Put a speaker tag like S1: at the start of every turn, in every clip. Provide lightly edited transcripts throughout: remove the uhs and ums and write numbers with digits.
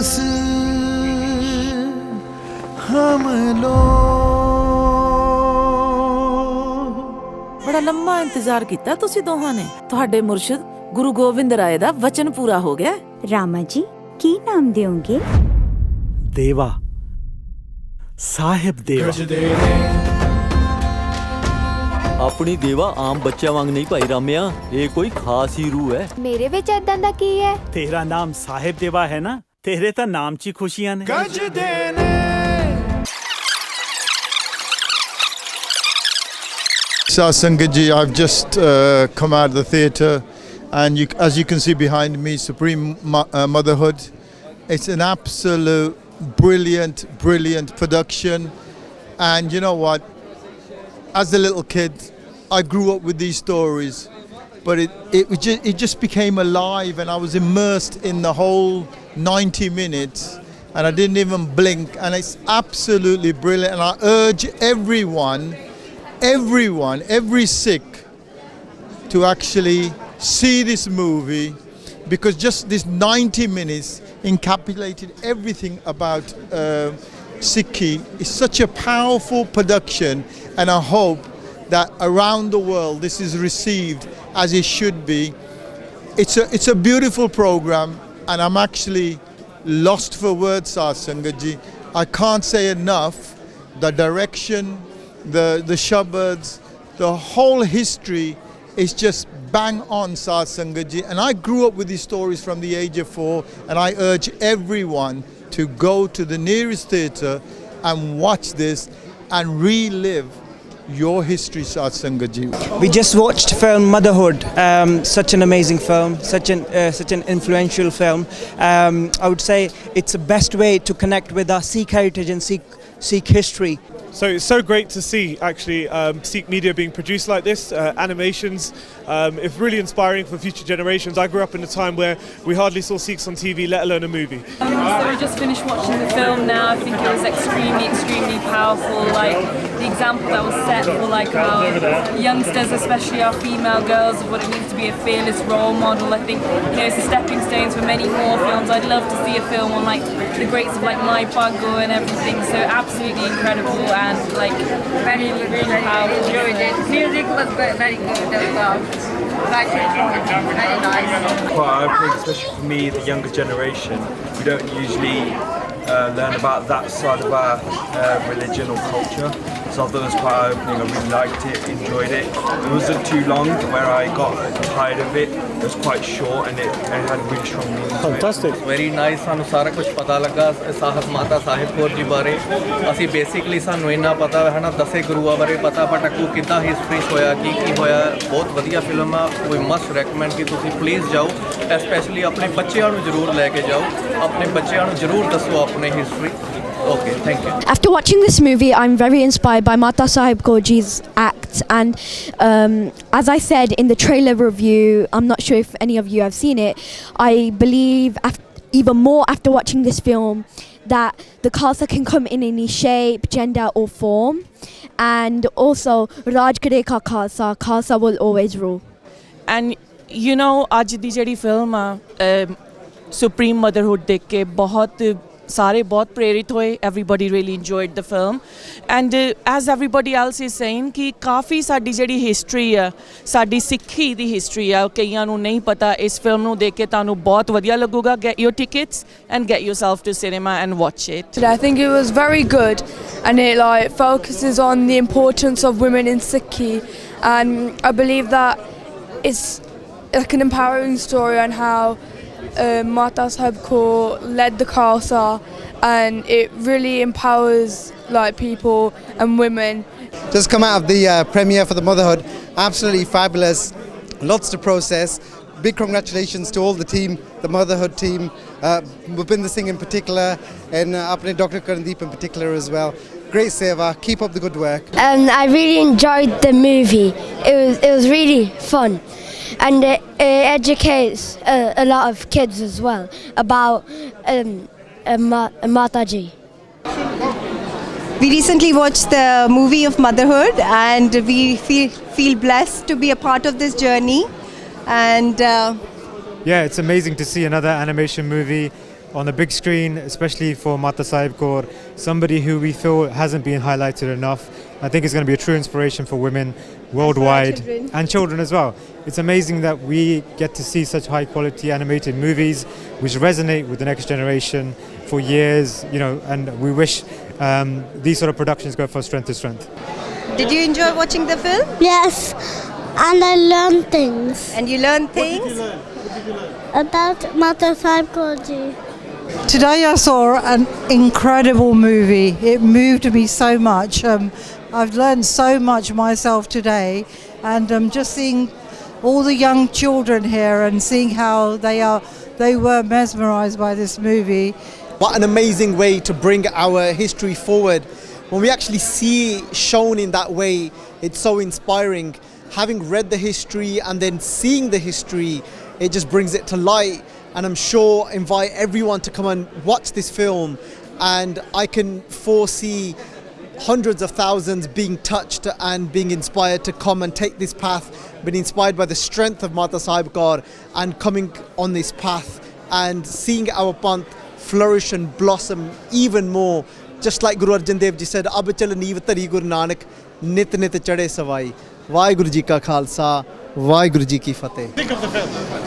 S1: बस हम लोग।
S2: बड़ा लंबा इंतजार किया तुसी दोहां ने। तुहाडे मुर्शिद गुरु गोविंद राय दा वचन पूरा हो गया।
S3: रामा जी की नाम दोगे?
S4: देवा, साहिब देवा।
S5: अपनी देवा आम बच्चों वांग नहीं भाई रामिया, ये कोई खास ही रूह है।
S6: मेरे विच ऐदां दा की है?
S4: तेरा नाम साहिब देवा है ना, तेरे ता नाम ची खुशियां ने।
S1: गज देने
S7: Sangatji, I've just come out of the theatre, and as you can see behind me, Supreme Motherhood. It's an absolute brilliant production. And you know what? As a little kid, I grew up with these stories, but it just became alive, and I was immersed in the whole 90 minutes, and I didn't even blink. And it's absolutely brilliant, and I urge every Sikh to actually see this movie, because just this 90 minutes encapsulated everything about Sikhi. It's such a powerful production, and I hope that around the world this is received as it should be. It's a beautiful program, and I'm actually lost for words, Sangatji. I can't say enough. The direction, the shabbads, the whole history is just bang on, Sangatji. And I grew up with these stories from the age of 4, and I urge everyone to go to the nearest theatre and watch this and relive your history, Sangatji.
S8: We just watched film Motherhood, such an amazing film, such an influential film. I would say it's the best way to connect with our Sikh heritage and Sikh history.
S9: So it's so great to see actually Sikh media being produced like this, animations. It's really inspiring for future generations. I grew up in a time where we hardly saw Sikhs on TV, let alone a movie.
S10: So we just finished watching the film now. I think it was extremely powerful. Like the example that was set for like our youngsters, especially our female girls, of what it means to be a fearless role model. I think it's a stepping stones for many more films. I'd love to see a film on like the greats of like Mai Pago and everything. So absolutely incredible. And like really powerful.
S6: Enjoyed it. Music was very good as well. Very nice.
S11: Quite eye-opening, especially for me, the younger generation. We don't usually learn about that side of our religion or culture. So I thought it was quite eye-opening. I really liked it, enjoyed it. It wasn't too long where I got tired of it. It was quite short, and it had really strong meaning.
S4: Fantastic.
S5: Very nice. सानू सारा कुछ पता लगा साहब माता साहिब कौर जी बारे। असी basically सानू इन्ना पता है ना 10 गुरुआ बारे पता, बट अगू कितना हिस्ट्री होया की होया। बहुत वधिया फिल्म है, कोई मस्ट रेकमेंड कि तुसी प्लीज़ जाओ, स्पेशली अपने बच्चों को जरूर लेके जाओ, अपने बच्चों को जरूर दसो अपने history. Okay, thank you.
S6: After watching this movie, I'm very inspired by Mata Sahib Kaurji's act, and as I said in the trailer review, I'm not sure if any of you have seen it, I believe even more after watching this film that the Khalsa can come in any shape, gender or form, and also Raj Kare Ka Khalsa, Khalsa will always rule.
S2: And you know, आज दी जड़ी film supreme motherhood देख के बहुत सारे बहुत प्रेरित होए. Everybody really enjoyed the film, and as everybody else is saying कि काफ़ी साडी ਜਿਹੜੀ हिस्ट्री है, साडी सिक्खी दी हिस्ट्री है, कईयां नूं नहीं पता. इस फिल्म नूं देख के तानूं बहुत वधिया लगूगा. Get your tickets and get yourself to cinema and watch it.
S10: I think it was very good, and it like focuses on the importance of women in Sikhi, and I believe that it's like an empowering story on how Mata Sahib Kaur led the Khalsa, and it really empowers like people and women.
S8: Just come out of the premiere for the Motherhood, absolutely fabulous, lots to process. Big congratulations to all the team, the Motherhood team, Bhupinder Singh in particular, and apne Dr. Karandeep in particular as well. Great seva, keep up the good work.
S6: I really enjoyed the movie. It was really fun, and it educates a lot of kids as well about Mataji.
S3: We recently watched the movie of Motherhood, and we feel blessed to be a part of this journey. And
S12: yeah, it's amazing to see another animation movie
S9: on the big screen, especially for Mata Sahib Kaur, somebody who we feel hasn't been highlighted enough. I think it's going to be a true inspiration for women worldwide and children as well. It's amazing that we get to see such high quality animated movies which resonate with the next generation for years, you know, and we wish these sort of productions go from strength to strength.
S3: Did you enjoy watching the film?
S12: Yes, and I learned things.
S3: And you learned things?
S12: About Mata Sahib Kaur ji.
S13: Today I saw an incredible movie. It moved me so much. I've learned so much myself today, and just seeing all the young children here and seeing how they were mesmerized by this movie.
S14: What an amazing way to bring our history forward. When we actually see shown in that way, it's so inspiring. Having read the history and then seeing the history, it just brings it to light. And I'm sure invite everyone to come and watch this film, and I can foresee hundreds of thousands being touched and being inspired to come and take this path, being inspired by the strength of Mata Sahib Kaur and coming on this path and seeing our Panth flourish and blossom even more. Just like Guru Arjan Dev Ji said, Ab chal neev tari Guru Nanak, nit nit chade savai. Vaheguru Ji ka Khalsa, Vaheguru Ji ki Fateh.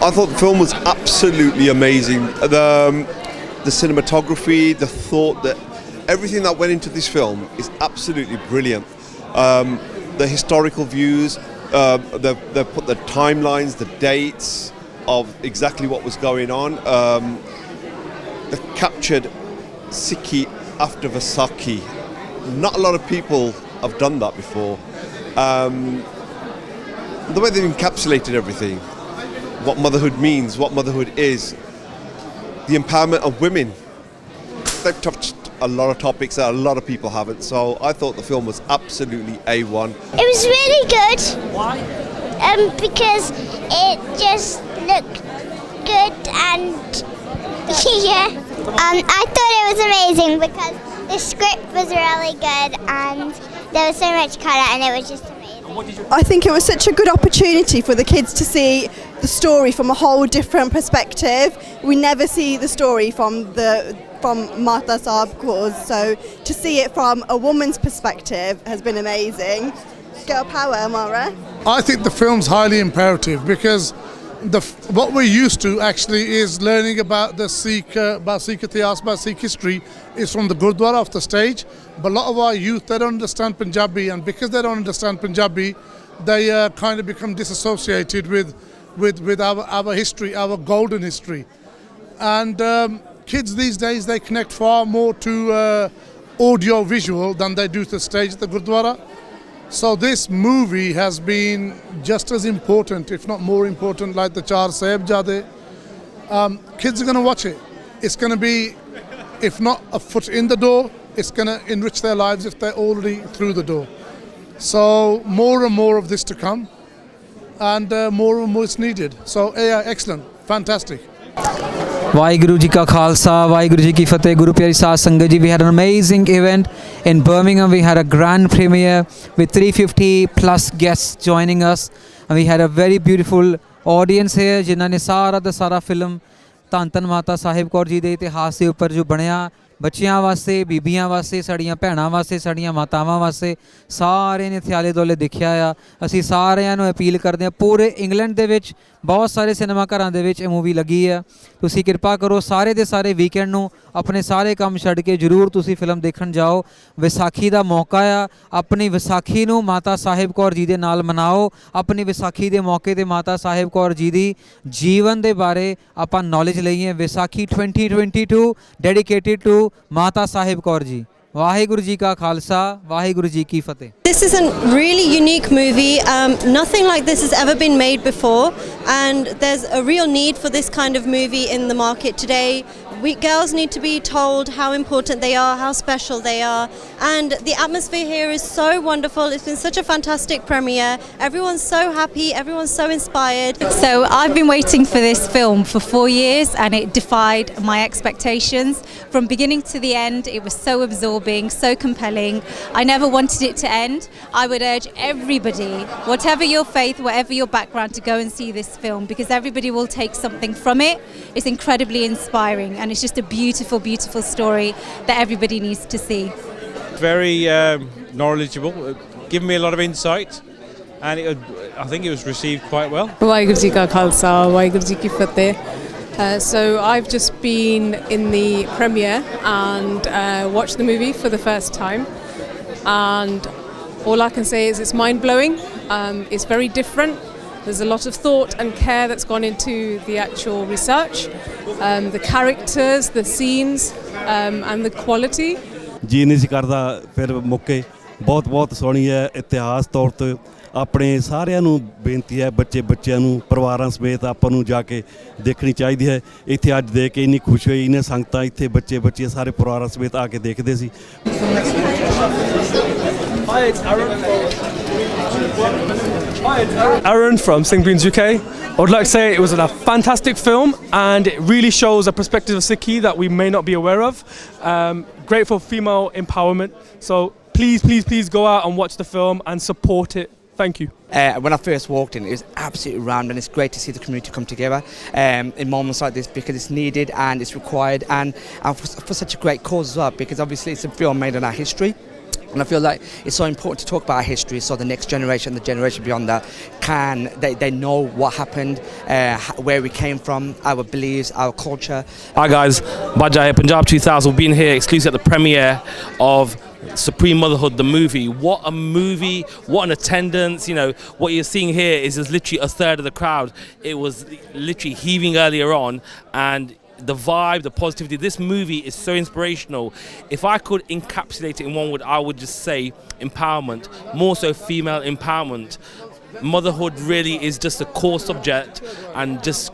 S15: I thought the film was absolutely amazing. The cinematography, the thought, that everything that went into this film is absolutely brilliant. The historical views, they put the timelines, the dates of exactly what was going on. They captured Sikhi after Vaisakhi. Not a lot of people have done that before. The way they've encapsulated everything, what motherhood means, what motherhood is, the empowerment of women. They've touched a lot of topics that a lot of people haven't, so I thought the film was absolutely A1.
S12: It was really good. Why? Because it just looked good and yeah. I thought it was amazing because the script was really good and there was so much colour and it was just amazing.
S3: I think it was such a good opportunity for the kids to see the story from a whole different perspective. We never see the story from Mata Sahib Kaur, so to see it from a woman's perspective has been amazing. Girl power, Amara.
S16: I think the film's highly imperative because what we're used to actually is learning about the Sikh Itihas, about Sikh history is from the Gurdwara off the stage. But a lot of our youth, they don't understand Punjabi, and because they don't understand Punjabi, they kind of become disassociated with our history, our golden history. And kids these days, they connect far more to audio visual than they do to the stage at the Gurdwara. So this movie has been just as important, if not more important, like the Char Sahibzade. Kids are going to watch it. It's going to be, if not a foot in the door, it's going to enrich their lives if they're already through the door. So more and more of this to come, and more and more is needed. So yeah, excellent, fantastic.
S17: Vaheguru Ji Ka Khalsa, Vaheguru Ji Ki Fateh, Guru Pyari Saad Sangat Ji. We had an amazing event in Birmingham. We had a grand premiere with 350 plus guests joining us, and we had a very beautiful audience here जिन्होंने सारा दा सारा film धन धन माता साहिब कौर जी दे इतिहास के उपर जो बनया बच्चियां वास्ते बीबियां वास्ते साड़ियां भैणां वास्ते साड़ियां मातावां वास्ते सारे ने इत्थे आले दुआले देखिया आ असीं सारिਆਂ ਨੂੰ अपील करदे हां पूरे इंग्लैंड दे विच बहुत सारे सिनेमा घरां दे विच मूवी लगी है तुसीं कृपा करो सारे दे सारे वीकेंड ਨੂੰ अपने सारे काम छड्ड के जरूर तुसीं फिल्म देखण जाओ विसाखी दा मौका आ अपनी विसाखी ਨੂੰ माता साहिब कौर जी दे नाल मनाओ अपनी विसाखी दे मौके ते माता साहिब कौर जी दी जीवन दे बारे आपां नॉलेज लईए विसाखी 2022 डेडिकेटेड टू माता साहिब कौर जी वाहिगुरु जी का खालसा वाहिगुरु जी की फतेह.
S3: This is a really unique movie. Nothing like this has ever been made before, and there's a real need for this kind of movie in the market today. Girls need to be told how important they are, how special they are, and the atmosphere here is so wonderful. It's been such a fantastic premiere. Everyone's so happy, everyone's so inspired.
S18: So I've been waiting for this film for 4 years, and it defied my expectations. From beginning to the end, it was so absorbing, so compelling. I never wanted it to end. I would urge everybody, whatever your faith, whatever your background, to go and see this film, because everybody will take something from it. It's incredibly inspiring, and and it's just a beautiful, beautiful story that everybody needs to see.
S19: Very knowledgeable, given me a lot of insight, and I think it was received quite well.
S20: Waheguru ji ਕਾ ਖਾਲਸਾ ਵਾਹਿਗੁਰੂ ਜੀ ਕੀ ਫਤਿਹ. So I've just been in the premiere and watched the movie for the first time, and all I can say is it's mind-blowing. It's very different. There's a lot of thought and care that's gone into the actual research, the characters, the scenes, and the quality.
S21: ਜੀ ਨਹੀਂ ਸੀ ਕਰਦਾ ਫਿਰ ਮੁੱਕੇ ਬਹੁਤ ਸੋਹਣੀ ਹੈ ਇਤਿਹਾਸ ਤੌਰ ਤੇ ਆਪਣੇ ਸਾਰਿਆਂ ਨੂੰ ਬੇਨਤੀ ਹੈ ਬੱਚਿਆਂ ਨੂੰ ਪਰਿਵਾਰਾਂ ਸਮੇਤ ਆਪਾਂ ਨੂੰ ਜਾ ਕੇ ਦੇਖਣੀ ਚਾਹੀਦੀ ਹੈ ਇੱਥੇ ਅੱਜ ਦੇਖ ਕੇ ਇੰਨੀ ਖੁਸ਼ ਹੋਈ ਇਹਨੇ ਸੰਗਤਾਂ ਇੱਥੇ ਬੱਚੇ ਸਾਰੇ ਪਰਿਵਾਰਾਂ ਸਮੇਤ ਆ ਕੇ ਦੇਖਦੇ ਸੀ
S22: Hi, it's Aaron. Aaron from Singbeans UK. I would like to say it was a fantastic film and it really shows a perspective of Sikhi that we may not be aware of. Great for female empowerment. So please go out and watch the film and support it. Thank you.
S23: When I first walked in, it was absolutely rammed, and it's great to see the community come together in moments like this because it's needed and it's required, and for such a great cause as well, because obviously it's a film made on our history. And I feel like it's so important to talk about our history so the next generation, the generation beyond that, they know what happened, where we came from, our beliefs, our culture.
S24: Hi guys, Bajaj here, Punjab 2000. We've been here exclusive at the premiere of Supreme Motherhood, the movie. What a movie, what an attendance. You know, what you're seeing here is literally a third of the crowd. It was literally heaving earlier on, and the vibe, the positivity. This movie is so inspirational. If I could encapsulate it in one word, I would just say empowerment, more so female empowerment. Motherhood really is just a core subject and just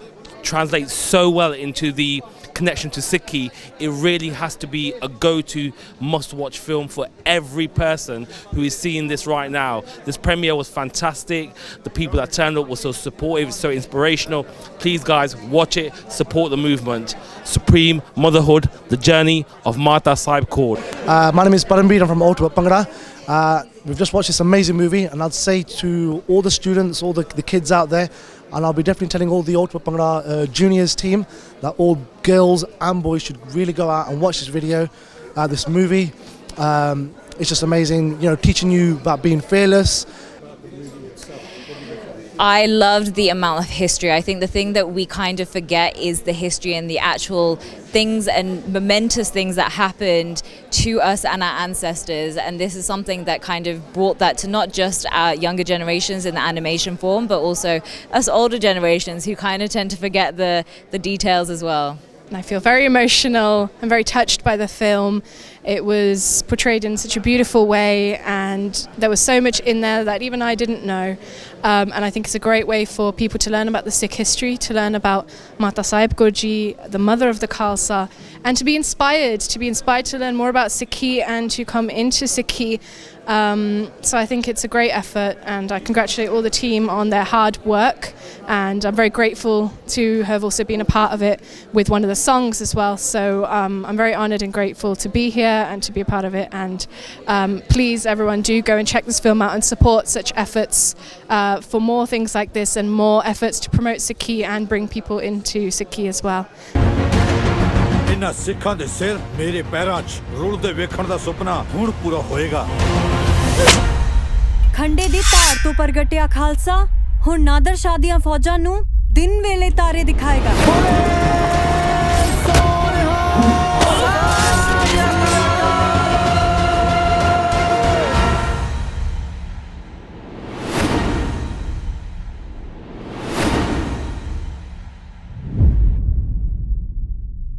S24: translates so well into the connection to Sikhi. It really has to be a go-to must-watch film for every person who is seeing this right now. This premiere was fantastic. The people that turned up were so supportive, so inspirational. Please guys, watch it, support the movement. Supreme Motherhood, the journey of Mata Sahib Kaur.
S25: My name is Paramveer, I'm from Ottawa, Bhangra. We've just watched this amazing movie, and I'd say to all the students, all the kids out there, and I'll be definitely telling all the Ottawa Bhangra juniors team that all girls and boys should really go out and watch this video, this movie. It's just amazing, you know, teaching you about being fearless.
S26: I loved the amount of history. I think the thing that we kind of forget is the history and the actual things and momentous things that happened to us and our ancestors. And this is something that kind of brought that to not just our younger generations in the animation form, but also us older generations who kind of tend to forget the details as well.
S27: I feel very emotional. I'm very touched by the film. It was portrayed in such a beautiful way, and there was so much in there that even I didn't know. And I think it's a great way for people to learn about the Sikh history, to learn about Mata Sahib Kaur Ji, the mother of the Khalsa, and to be inspired to learn more about Sikhi and to come into Sikhi. So I think it's a great effort, and I congratulate all the team on their hard work, and I'm very grateful to have also been a part of it with one of the songs as well. So I'm very honoured and grateful to be here and to be a part of it, and please everyone do go and check this film out and support such efforts for more things like this and more efforts to promote Sikhi and bring people into Sikhi as well.
S1: इन्हां सिखां दे सिर मेरे पैरां 'च रुलदे वेखण दा सुपना हुण पूरा होएगा
S28: खंडे दी धार तो प्रगटिया खालसा हुण नादर शाह दीआं फौजां नूं दिन वेले तारे दिखाएगा